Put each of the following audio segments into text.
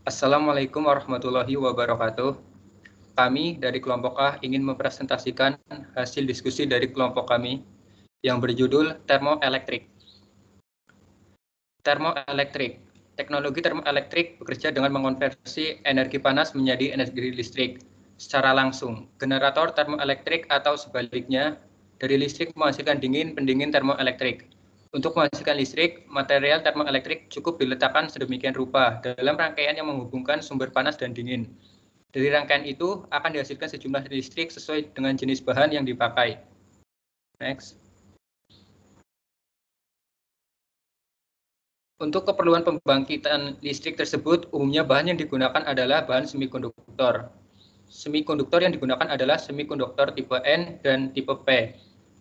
Assalamualaikum warahmatullahi wabarakatuh. Kami dari kelompok A ingin mempresentasikan hasil diskusi dari kelompok kami yang berjudul termoelektrik. Termoelektrik. Teknologi termoelektrik bekerja dengan mengonversi energi panas menjadi energi listrik secara langsung. Generator termoelektrik atau sebaliknya, dari listrik menghasilkan pendingin termoelektrik. Untuk menghasilkan listrik, material termoelektrik cukup diletakkan sedemikian rupa dalam rangkaian yang menghubungkan sumber panas dan dingin. Dari rangkaian itu akan dihasilkan sejumlah listrik sesuai dengan jenis bahan yang dipakai. Next. Untuk keperluan pembangkitan listrik tersebut, umumnya bahan yang digunakan adalah bahan semikonduktor. Semikonduktor yang digunakan adalah semikonduktor tipe N dan tipe P.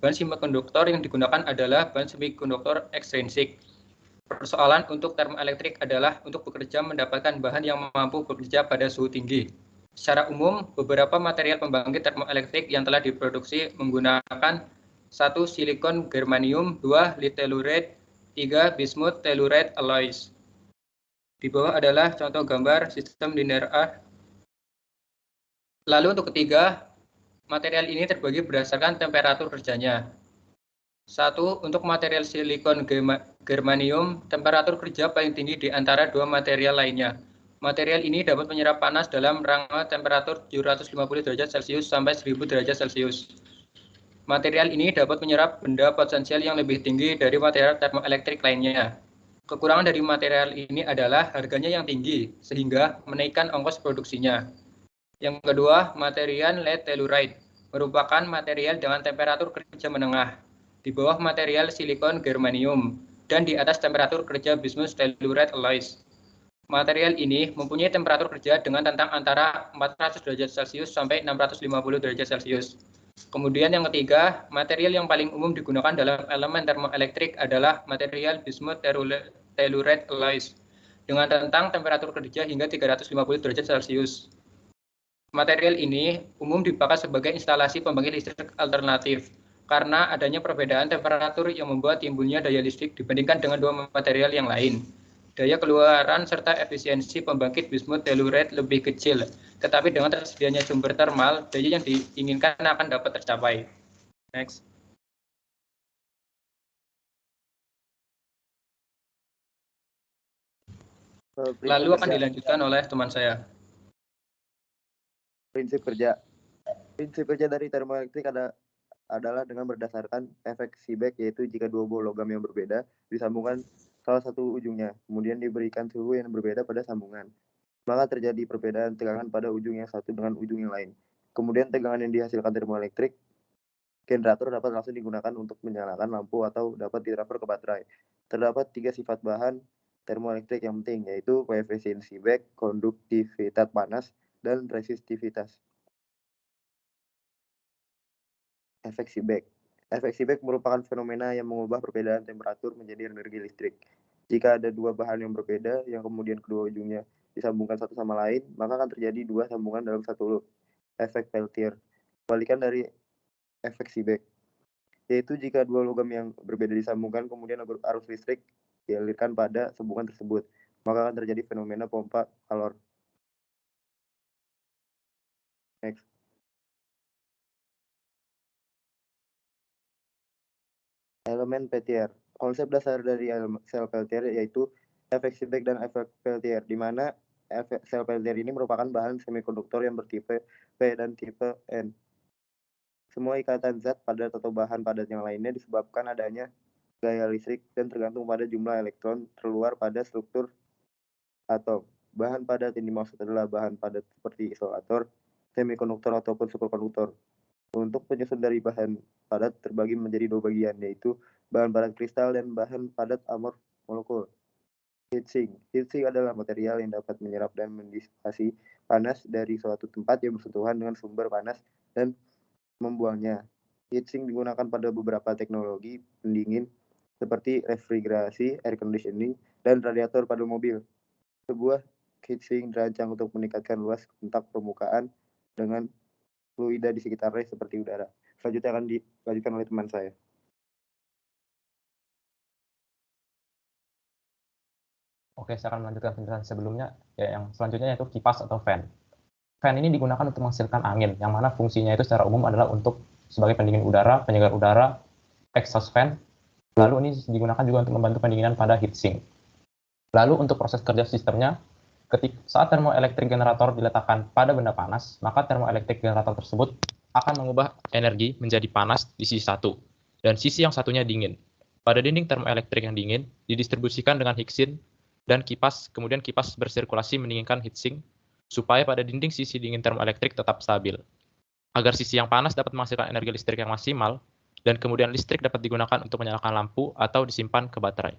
Bahan semikonduktor yang digunakan adalah bahan semikonduktor ekstrinsik. Persoalan untuk termoelektrik adalah untuk bekerja mendapatkan bahan yang mampu bekerja pada suhu tinggi. Secara umum, beberapa material pembangkit termoelektrik yang telah diproduksi menggunakan 1. Silikon germanium, 2. Lead telluride, 3. Bismuth telluride alloys. Di bawah adalah contoh gambar sistem linear A. Lalu untuk ketiga, material ini terbagi berdasarkan temperatur kerjanya. 1. Untuk material silikon germanium, temperatur kerja paling tinggi di antara dua material lainnya. Material ini dapat menyerap panas dalam rangka temperatur 750 derajat Celcius sampai 1000 derajat Celcius. Material ini dapat menyerap benda potensial yang lebih tinggi dari material termoelektrik lainnya. Kekurangan dari material ini adalah harganya yang tinggi, sehingga menaikkan ongkos produksinya. Yang kedua, material lead telluride merupakan material dengan temperatur kerja menengah, di bawah material silikon germanium, dan di atas temperatur kerja bismuth telluride alloys. Material ini mempunyai temperatur kerja dengan rentang antara 400 derajat Celcius sampai 650 derajat Celcius. Kemudian yang ketiga, material yang paling umum digunakan dalam elemen termoelektrik adalah material bismuth telluride alloys dengan rentang temperatur kerja hingga 350 derajat Celcius. Material ini umum dipakai sebagai instalasi pembangkit listrik alternatif karena adanya perbedaan temperatur yang membuat timbulnya daya listrik dibandingkan dengan dua material yang lain. Daya keluaran serta efisiensi pembangkit bismuth telluride lebih kecil, tetapi dengan tersedianya sumber termal, daya yang diinginkan akan dapat tercapai. Next. Lalu akan dilanjutkan oleh teman saya. Prinsip kerja dari termoelektrik adalah dengan berdasarkan efek Seebeck, yaitu jika dua buah logam yang berbeda disambungkan salah satu ujungnya, kemudian diberikan suhu yang berbeda pada sambungan, maka terjadi perbedaan tegangan pada ujung yang satu dengan ujung yang lain. Kemudian tegangan yang dihasilkan termoelektrik, generator dapat langsung digunakan untuk menyalakan lampu atau dapat ditransfer ke baterai. Terdapat 3 sifat bahan termoelektrik yang penting, yaitu koefisiensi Seebeck, konduktivitas panas, dan resistivitas. Efek Seebeck. Efek Seebeck merupakan fenomena yang mengubah perbedaan temperatur menjadi energi listrik. Jika ada dua bahan yang berbeda, yang kemudian kedua ujungnya disambungkan satu sama lain, maka akan terjadi dua sambungan dalam satu loop. Efek Peltier. Kebalikan dari efek Seebeck, yaitu jika dua logam yang berbeda disambungkan, kemudian arus listrik dialirkan pada sambungan tersebut, maka akan terjadi fenomena pompa kalor. Next. Elemen Peltier. Konsep dasar dari sel Peltier yaitu efek Seebeck dan efek Peltier, di mana sel Peltier ini merupakan bahan semikonduktor yang bertipe P dan tipe N. Semua ikatan zat padat atau bahan padat yang lainnya disebabkan adanya gaya listrik dan tergantung pada jumlah elektron terluar pada struktur atom. Bahan padat yang dimaksud adalah bahan padat seperti isolator, semikonduktor ataupun superkonduktor. Untuk penyusun dari bahan padat terbagi menjadi dua bagian, yaitu bahan padat kristal dan bahan padat amorf molekul. Heatsink. Heatsink adalah material yang dapat menyerap dan mendisipasi panas dari suatu tempat yang bersentuhan dengan sumber panas dan membuangnya. Heatsink digunakan pada beberapa teknologi pendingin seperti refrigerasi, air conditioning, dan radiator pada mobil. Sebuah heatsink dirancang untuk meningkatkan luas kontak permukaan dengan fluida di sekitarnya seperti udara. Selanjutnya akan dilanjutkan oleh teman saya. Oke, saya akan melanjutkan penjelasan sebelumnya, ya, yang selanjutnya yaitu kipas atau fan. Fan ini digunakan untuk menghasilkan angin, yang mana fungsinya itu secara umum adalah untuk sebagai pendingin udara, penyegar udara, exhaust fan. Lalu ini digunakan juga untuk membantu pendinginan pada heatsink. Lalu untuk proses kerja sistemnya, saat termoelektrik generator diletakkan pada benda panas, maka termoelektrik generator tersebut akan mengubah energi menjadi panas di sisi satu, dan sisi yang satunya dingin. Pada dinding termoelektrik yang dingin, didistribusikan dengan heatsink dan kipas, kemudian kipas bersirkulasi mendinginkan heatsink, supaya pada dinding sisi dingin termoelektrik tetap stabil. Agar sisi yang panas dapat menghasilkan energi listrik yang maksimal, dan kemudian listrik dapat digunakan untuk menyalakan lampu atau disimpan ke baterai.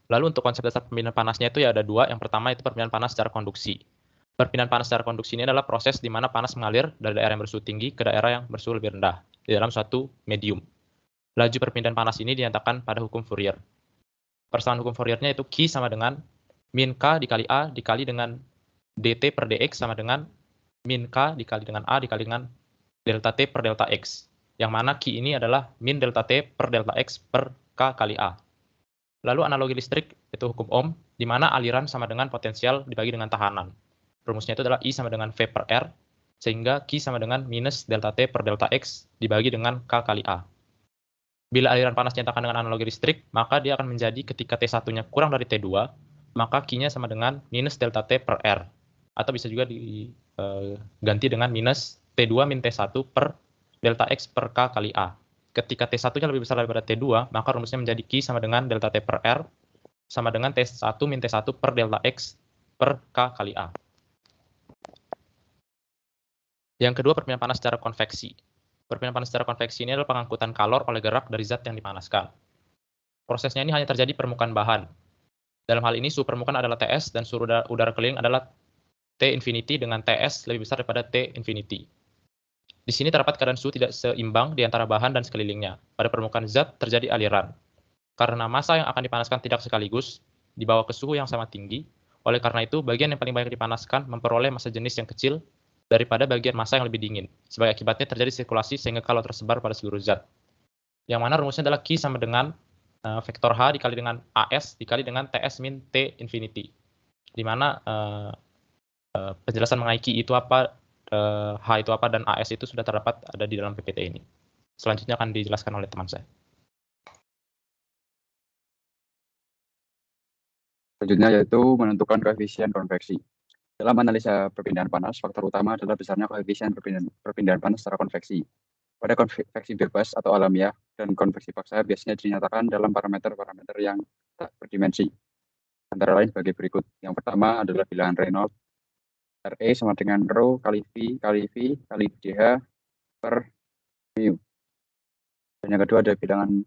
Lalu untuk konsep dasar perpindahan panasnya itu ya ada dua. Yang pertama itu perpindahan panas secara konduksi. Perpindahan panas secara konduksi ini adalah proses di mana panas mengalir dari daerah yang bersuhu tinggi ke daerah yang bersuhu lebih rendah di dalam suatu medium. Laju perpindahan panas ini dinyatakan pada hukum Fourier. Persamaan hukum Fouriernya itu Q sama dengan min K dikali A dikali dengan dt per dx sama dengan min K dikali dengan A dikali dengan delta T per delta X. Yang mana Q ini adalah min delta T per delta X per K kali A. Lalu analogi listrik itu hukum Ohm, di mana aliran sama dengan potensial dibagi dengan tahanan. Rumusnya itu adalah I sama dengan V per R, sehingga Q sama dengan minus delta T per delta X dibagi dengan K kali A. Bila aliran panas dinyatakan dengan analogi listrik, maka dia akan menjadi ketika T1-nya kurang dari T2, maka Q-nya sama dengan minus delta T per R. Atau bisa juga diganti dengan minus T2 min T1 per delta X per K kali A. Ketika T1-nya lebih besar daripada T2, maka rumusnya menjadi Q sama dengan delta T per R, sama dengan T1 min T1 per delta X per K kali A. Yang kedua, perpindahan panas secara konveksi. Perpindahan panas secara konveksi ini adalah pengangkutan kalor oleh gerak dari zat yang dipanaskan. Prosesnya ini hanya terjadi di permukaan bahan. Dalam hal ini, suhu permukaan adalah Ts dan suhu udara keliling adalah T infinity dengan Ts lebih besar daripada T infinity. Di sini terdapat keadaan suhu tidak seimbang di antara bahan dan sekelilingnya. Pada permukaan zat terjadi aliran. Karena massa yang akan dipanaskan tidak sekaligus, dibawa ke suhu yang sama tinggi. Oleh karena itu, bagian yang paling banyak dipanaskan memperoleh massa jenis yang kecil daripada bagian massa yang lebih dingin. Sebagai akibatnya terjadi sirkulasi sehingga kalor tersebar pada seluruh zat. Yang mana rumusnya adalah Q sama dengan vektor H dikali dengan AS dikali dengan TS min T infinity. Di mana penjelasan mengenai Q itu apa, H itu apa, dan AS itu sudah terdapat ada di dalam PPT ini. Selanjutnya akan dijelaskan oleh teman saya. Selanjutnya yaitu menentukan koefisien konveksi. Dalam analisa perpindahan panas, faktor utama adalah besarnya koefisien perpindahan panas secara konveksi. Pada konveksi bebas atau alamiah dan konveksi paksa biasanya dinyatakan dalam parameter-parameter yang tak berdimensi. Antara lain sebagai berikut. Yang pertama adalah bilangan Reynolds. RE sama dengan rho kali V kali DH per mu. Dan yang kedua ada bilangan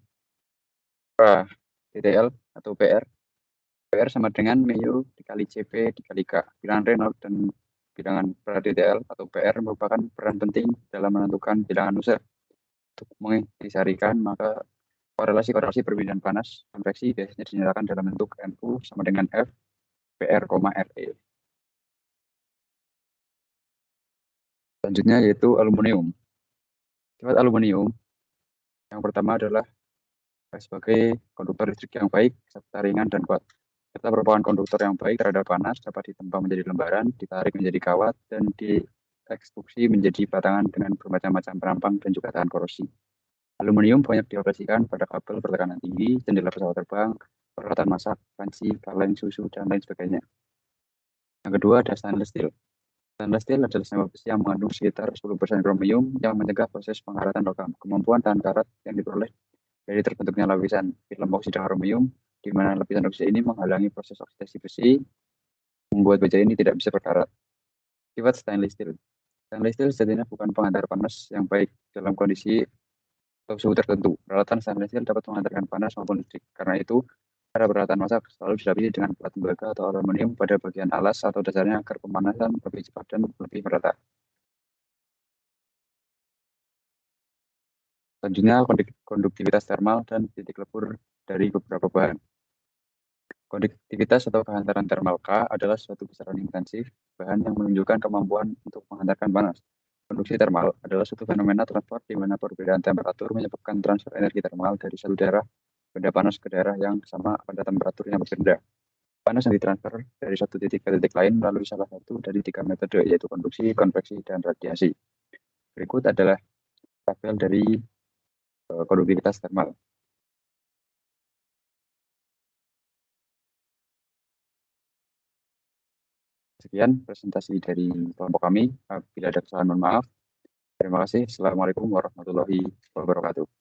DTL atau PR. PR sama dengan mu dikali CP dikali K. Bilangan Reynolds dan bilangan DTL atau PR merupakan peran penting dalam menentukan bilangan Nusselt. Untuk mengisarikan, maka korelasi perpindahan panas konveksi biasanya dinyatakan dalam bentuk NU sama dengan F PR, RE. Selanjutnya yaitu aluminium. Sifat aluminium yang pertama adalah sebagai konduktor listrik yang baik, serta ringan dan kuat. Serta merupakan konduktor yang baik terhadap panas, dapat ditempa menjadi lembaran, ditarik menjadi kawat, dan diekstruksi menjadi batangan dengan bermacam-macam perampang dan juga tahan korosi. Aluminium banyak dioperasikan pada kabel bertekanan tinggi, jendela pesawat terbang, peralatan masak, panci, kaleng, susu, dan lain sebagainya. Yang kedua ada stainless steel. Stainless steel adalah senyawa besi yang mengandung sekitar 10% kromium yang mencegah proses pengkaratan logam. Kemampuan tahan karat yang diperoleh dari terbentuknya lapisan film oksida kromium, di mana lapisan oksida ini menghalangi proses oksidasi besi, membuat baja ini tidak bisa berkarat. Sifat stainless steel. Stainless steel sejatinya bukan pengantar panas yang baik dalam kondisi atau suhu tertentu. Peralatan stainless steel dapat mengantarkan panas maupun listrik. Karena itu, pada peralatan masak selalu dilapisi dengan plat tembaga atau aluminium pada bagian alas atau dasarnya agar pemanasan lebih cepat dan lebih merata. Selanjutnya, konduktivitas termal dan titik lebur dari beberapa bahan. Konduktivitas atau kehantaran termal K adalah suatu besaran intensif bahan yang menunjukkan kemampuan untuk menghantarkan panas. Konduksi termal adalah suatu fenomena transport di mana perbedaan temperatur menyebabkan transfer energi termal dari satu daerah benda panas ke daerah yang sama pada temperatur yang berbeda. Panas yang ditransfer dari satu titik ke titik lain melalui salah satu dari 3 metode, yaitu konduksi, konveksi, dan radiasi. Berikut adalah tabel dari konduktivitas termal. Sekian presentasi dari kelompok kami. Bila ada kesalahan, mohon maaf. Terima kasih. Assalamualaikum warahmatullahi wabarakatuh.